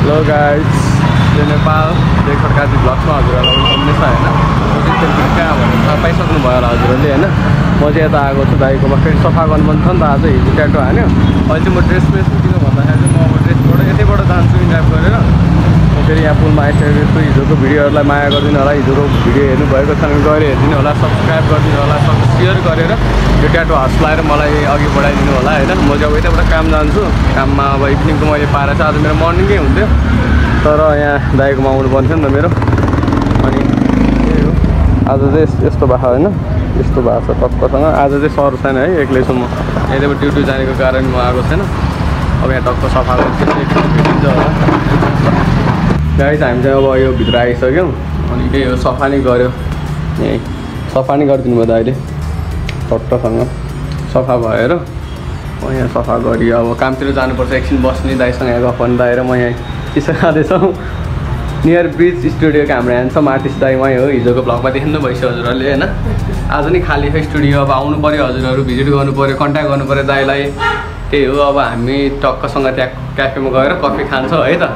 Hello guys, यो नेपाल खड्काजी ब्लग्समा हजुरहरूलाई welcome छ होइन। म चाहिँ कहाँ भनेर थाहा पाइसक्नु भयो होला हजुरहरूले होइन। म चाहिँ यता आएको छु दाइकोमा, फेरि सफा गर्नुपर्ने छ नि त। आज हिजो ट्याटो हान्यो। अहिले चाहिँ म ड्रेस किन भन्दाखेरि चाहिँ म अब ड्रेसबाट यतैबाट जान्छु इन्ड्राइभ गरेर। फेरि यहाँ पुलमा आइसकेको छु। हिजोको भिडियोहरूलाई माया गरिदिनु होला, हिजोको भिडियो हेर्नुभएको छ भने गएर हेरिदिनु होला, सब्सक्राइब गरिदिनु होला, सेयर गरेर यो ट्याटो हर्स लगाएर मलाई अघि बढाइदिनु होला होइन। म चाहिँ अब यताबाट काम जान्छु। काममा अब इभिनिङको मैले पाएर चाहिँ आज मेरो मर्निङै हुन्थ्यो, तर यहाँ दाइकोमा आउनु पर्ने थियो नि त मेरो। अनि त्यही हो, आज चाहिँ यस्तो भएको होइन, यस्तो भएको छ टक्कसँग। आज चाहिँ सर छैन है, एक्लै छु म। यहाँबाट ड्युटी जानेको कारण म आएको छैन। अब यहाँ टक्क सफा गरेर भेटिन्छ होला। गाइस हामी चाहिँ अब यो भित्र आइसक्यौँ। अनि त्यही हो, सफा नै गऱ्यो, यहीँ सफा नै गरिदिनु भयो दाइले टक्कसँग सफा भएर। म यहाँ सफा गरियो। अब कामतिर जानुपर्छ, एकछिन बस्ने दाइसँग यहाँ गफ गर्ने। दाइ र म यहाँ चिसो खाँदैछौँ नियर ब्रिज स्टुडियोको हाम्रो ह्यान्डसम आर्टिस्ट दाइ उहीँ हो। हिजोको भ्लगमा देख्नु भइसक्यो हजुरहरूले होइन। आज नै खाली छ स्टुडियो। अब आउनु पऱ्यो हजुरहरू, भिजिट गर्नु पऱ्यो, कन्ट्याक्ट गर्नु पऱ्यो दाइलाई। त्यही हो, अब हामी टक्कसँग त्यहाँ क्याफेमा गएर कफी खान्छौँ है त।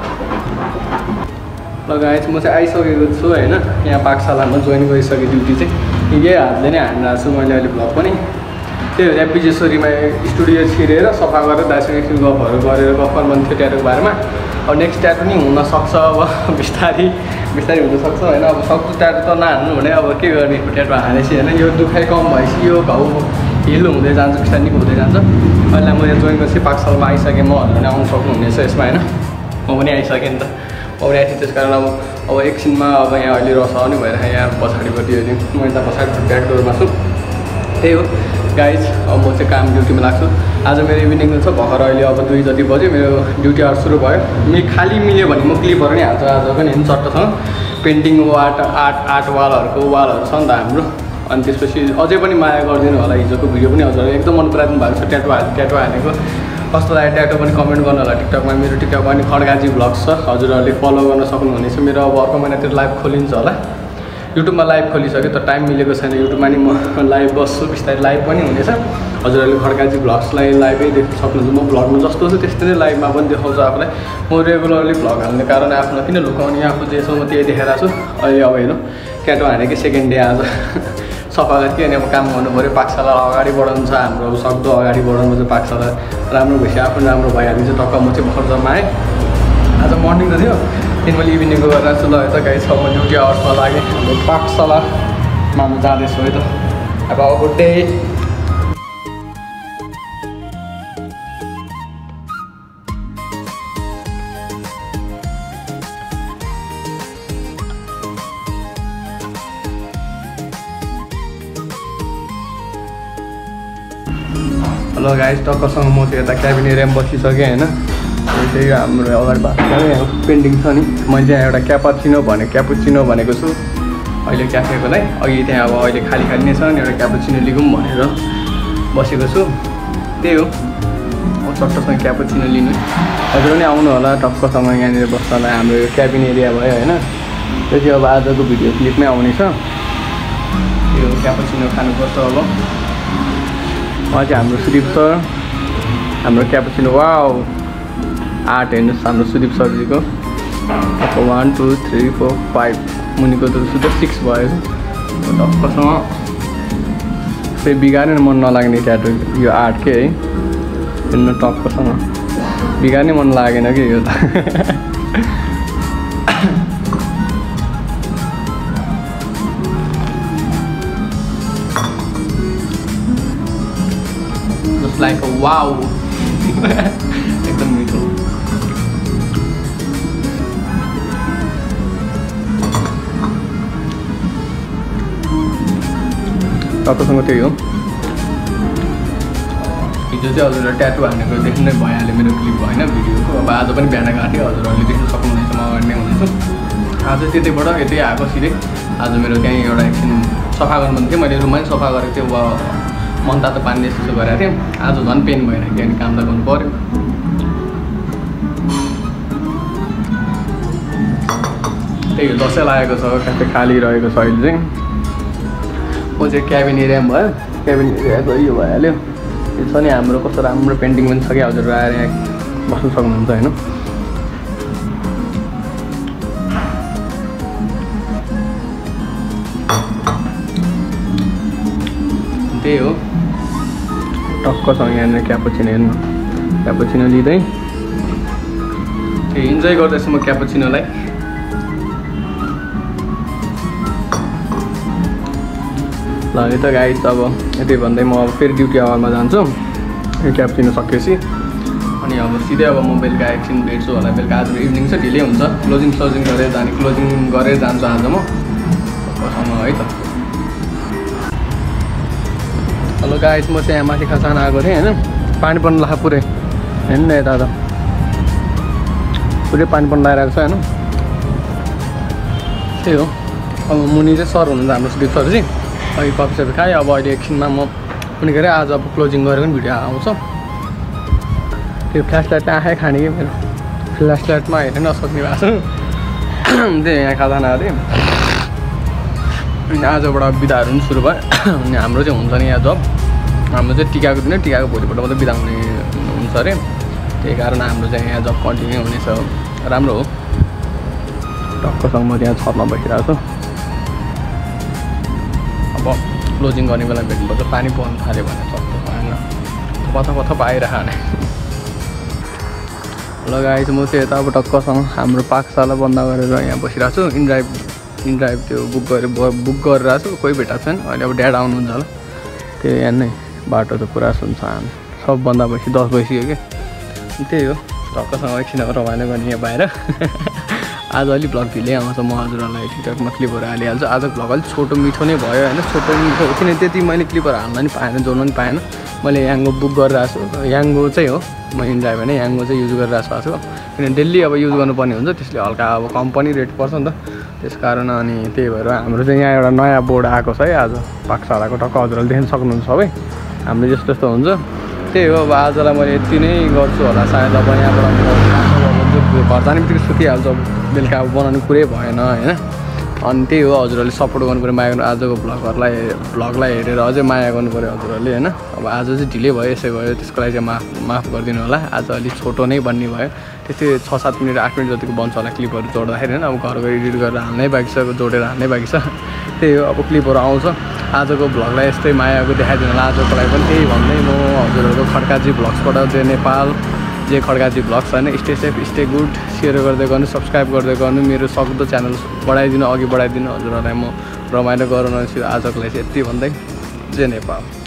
ल गाइस, म चाहिँ आइसकेको छु होइन। यहाँ पाठशालामा जोइन गरिसकेँ ड्युटी चाहिँ। यही हातले नै हानिरहेको छु मैले अहिले भ्लग पनि। त्यही हो, यहाँ विजेश्वरीमा स्टुडियो छिरेर सफा गरेर दाइसँग एकछिन गफहरू गरेर गफ गर्नु थियो ट्याटोको बारेमा। अब नेक्स्ट ट्याटो नि हुनसक्छ, अब बिस्तारै हुनसक्छ होइन। अब सक्छु ट्याटो त नहान्नु भने अब के गर्ने, ट्याटो हानेपछि होइन। यो दुखाइ कम भएपछि यो घाउ हिल हुँदै जान्छ, बिस्तारै निको हुँदै जान्छ। अहिले म यहाँ जोइन गरेपछि पाठशालामा आइसकेँ। म हजुरले आउनु सक्नुहुनेछ यसमा होइन। म पनि आइसकेँ नि त, म पनि आइसकेँ। त्यस कारण अब एकछिनमा अब यहाँ अहिले रस आउने भएर यहाँ पछाडिपट्टि म यता पछाडि ब्याक डोरमा छु। त्यही हो गाइज, अब म चाहिँ काम ड्युटीमा लाग्छु। आज मेरो इभिनिङ छ भर्खर, अहिले अब 2 जति बज्यो मेरो ड्युटी आवर सुरु भयो। खाली मिल्यो भने म क्लिपहरू नि हाल्छु आज पनि होइन, चट्टसँग पेन्टिङ आर्ट वालहरू छ नि त हाम्रो। अनि त्यसपछि अझै पनि माया गरिदिनु होला। हिजोको भिडियो पनि हजुरले एकदम मन पराइदिनु भएको छ, ट्याटो हानेको कस्तो लाग्यो ट्याटो पनि कमेन्ट गर्नु होला। टिकटकमा मेरो टिकटकमा पनि खड्काजी ब्लग्स छ, हजुरहरूले फलो गर्न सक्नुहुनेछ। मेरो अब अर्को महिनातिर लाइभ खोलिन्छ होला। युट्युबमा लाइभ खोलिसक्यो तर टाइम मिलेको छैन। युट्युबमा नि म लाइभ बस्छु, बिस्तारै लाइभ पनि हुनेछ। हजुरहरूले खड्काजी ब्लग्सलाई लाइभै देख्न सक्नुहुन्छ। म भ्लगमा जस्तो छु त्यस्तै नै लाइभमा पनि देखाउँछु आफूलाई। म रेगुलरली भ्लग हाल्ने कारण आफूलाई किन लुकाउने, आफू जे छ म त्यही देखाइरहेको छु। अहिले अब हेर्नु ट्याटो हानेकै सेकेन्ड डे आज सफा गरेँ। अनि अब काम गर्नु पऱ्यो, पाठशाला अगाडि बढाउनु छ हाम्रो। अब सक्दो अगाडि बढाउनु चाहिँ पाठशाला राम्रो भएपछि आफू राम्रो भइहालिन्छ। टक्क म चाहिँ भर्खर जम्मा आएँ। आज मर्निङ त थियो, त्यहाँदेखि मैले इभिनिङको गरेर छु। ल यता गाइस, अब म ड्युटी आवर्समा लागेँ। हाम्रो पाठशालामा म जाँदैछु है त। अब गुड डे। हेलो गाइस, टक्कसँग म चाहिँ यता क्याबिन एरियामा बसिसकेँ होइन। त्यही हाम्रो अगाडि यहाँ पेन्टिङ छ नि। मैले त्यहाँ एउटा क्यापुचिनो भनेको छु अहिले क्याफेको लागि। अघि त्यहाँ अब अहिले खाली नै छ नि, एउटा क्यापुचिनो लिगौँ भनेर बसेको छु। त्यही हो, म चट्टसँग क्यापुचिनो लिनु। हजुर पनि आउनु होला टक्कसँग यहाँनिर बस्नलाई। हाम्रो यो क्याबिन एरिया भयो होइन। त्यो चाहिँ अब आजको भिडियो क्लिपमै आउनेछ। त्यो क्यापुचिनो खानुपर्छ। अब उहाँ चाहिँ हाम्रो सुदीप सर, हाम्रो क्यापुचिनो वाउ आर्ट हेर्नुहोस् हाम्रो सुदीप सरजीको। 1 2 3 4 5 मुनिको त सुधै 6 भयो। टक्कसँग त्यही बिगार्ने मन नलाग्ने ट्याटो यो आर्ट के है। हेर्नु टक्कसँग बिगार्ने मन लागेन कि यो त। जस्ट लाइक अ वाउ एकदम मिठो। टक्कसँग त्यही हो। हिजो चाहिँ हजुरले ट्याटो हानेको देख्नै भइहाल्यो मेरो क्लिप होइन भिडियोको। अब आज पनि बिहान गएको थिएँ, हजुरहरूले देख्न सक्नुहुनेछ, म अगाडि नै हुनेछु। आज त्यतैबाट यतै आएको सिधै। आज मेरो त्यहीँ एउटा एकछिन सफा गर्नु थियो, मैले रुममा पनि सफा गरेको थिएँ। मन तातो पानी यस्तो गरेको थिएँ। आज झन् पेन भइरहेको थियो, अनि काम त गर्नु पऱ्यो। त्यही हो, दसैँ लागेको छ, क्याफे खाली रहेको छ अहिले चाहिँ। म चाहिँ क्याबिन एरियामा भयो, क्याबिन एरियाको यो भइहाल्यो। यो छ नि हाम्रो कस्तो राम्रो पेन्टिङ पनि छ कि हजुर आएर यहाँ बस्नु सक्नुहुन्छ होइन। त्यही हो टक्कसँग यहाँनिर क्यापुचिनो हेर्नु क्यापुचिनो लिँदै त्यही इन्जोय गर्दैछु म क्यापुचिनोलाई ल यो त गाइस अब यति भन्दै म अब फेरि ड्युटी आवरमा जान्छु यो क्यापुचिनो सकेपछि अनि अब सिधै अब म बेलुका एकछिन भेट्छु होला बेलुका आज इभिनिङ चाहिँ ढिलै हुन्छ क्लोजिङ गरेर जाने क्लोजिङ गरेर जान्छु आज म टक्कसँग है त हेलो गाइस म चाहिँ यहाँ माथि खसान आएको थिएँ होइन पानी पर्नु लाग्यो पुरै हेर्नु न यता त पुरै पानी पर्नु लगाइरहेको छ होइन त्यही हो अब मुनि चाहिँ सर हुनुहुन्छ हाम्रो सुदीप सर चाहिँ अहिले कफी सफी खाएँ अब अहिले एकछिनमा म कुनै के अरे आज अब क्लोजिङ गरेको पनि भिडियो आउँछ त्यो फ्ल्यास लाइट आँखै खाने कि मेरो फ्ल्यास लाइटमा हेर्न नसक्ने भएको छु त्यही यहाँ खाजाना आएको थिएँ अनि आजबाट बिदाहरू पनि सुरु भयो अनि हाम्रो चाहिँ हुन्छ नि यहाँ जब हाम्रो चाहिँ टिकाको दिन टिकाको भोलिपल्ट मात्रै बिदा हुने हुन्छ अरे त्यही कारण हाम्रो चाहिँ यहाँ जब कन्टिन्यू हुनेछ राम्रो हो टक्कसँग म त्यहाँ छतमा बसिरहेको छु अब क्लोजिङ गर्ने बेला भेट्नुपर्छ पानी पर्नु थाल्यो भने सक्छ भएन कथा पाइरहेको भने लगाएछु म चाहिँ यता अब टक्कसँग हाम्रो पाकशाला बन्द गरेर यहाँ बसिरहेको छु इनड्राइभ त्यो बुक गरिरहेको छु कोही भेटाएको छैन अहिले अब ड्याड आउनुहुन्छ होला त्यही यहाँ नै बाटो त पुरा सुनसान सब बन्द भएपछि 10 बजिसक्यो कि त्यही हो टक्कसँग एकछिन रमाइलो गर्ने यहाँ बाहिर आज अलिक भ्लग ढिलै आउँछ म हजुरहरूलाई टिकटकमा क्लिपहरू हालिहाल्छु आज भ्लग अलिक छोटो मिठो नै भयो होइन छोटो मिठो किन त्यति मैले क्लिपहरू हाल्न पनि पाएन जोड्न पनि पाएन मैले याङ्गो बुक गरिरहेको छु याङ्गो चाहिँ हो म इन्ड्राइभ होइन याङ्गो चाहिँ युज गरिरहेको छु किन डेली अब युज गर्नुपर्ने हुन्छ त्यसले हल्का अब कम पनि रेट पर्छ नि त त्यस कारण अनि त्यही भएर हाम्रो चाहिँ यहाँ एउटा नयाँ बोर्ड आएको छ है आज पाकशालाको टक्क हजुरहरूले देख्न सक्नुहुन्छ सबै हाम्रो जस्तो जस्तो हुन्छ त्यही हो अब आजलाई मैले यति नै गर्छु होला सायद अब यहाँबाट घर जाने बित्तिकै सुतिहाल्छु अब बेलुका अब बनाउने कुरै भएन होइन अनि त्यही हो हजुरहरूले सपोर्ट गर्नु पऱ्यो माया गर्नु आजको भ्लगलाई हेरेर अझै माया गर्नु पऱ्यो हजुरहरूले होइन अब आज चाहिँ ढिलै भयो यसै भयो त्यसको लागि चाहिँ माफ गरिदिनु होला आज अलिक छोटो नै बन्ने भयो त्यस्तै 6-7 मिनट 8 मिनट जतिको बन्छ होला क्लिपहरू जोड्दाखेरि होइन अब घरको एडिट गरेर हाल्नै बाँकी छ जोडेर हाल्नै बाँकी छ त्यही हो अब क्लिपहरू आउँछ आजको भ्लगलाई यस्तै मायाको देखाइदिनु होला आजको लागि पनि त्यही भन्दै म हजुरहरूको खड्काजी भ्लग्सबाट चाहिँ नेपाल जे खड्काजी भ्लग्स होइन stay safe stay good share गर्दै गर्नु सब्सक्राइब गर्दै गर्नु मेरो सक्दो च्यानल बढाइदिनु अघि बढाइदिनु हजुरहरूलाई म रमाइलो गराउनु आजको लागि चाहिँ यति भन्दै जय नेपाल।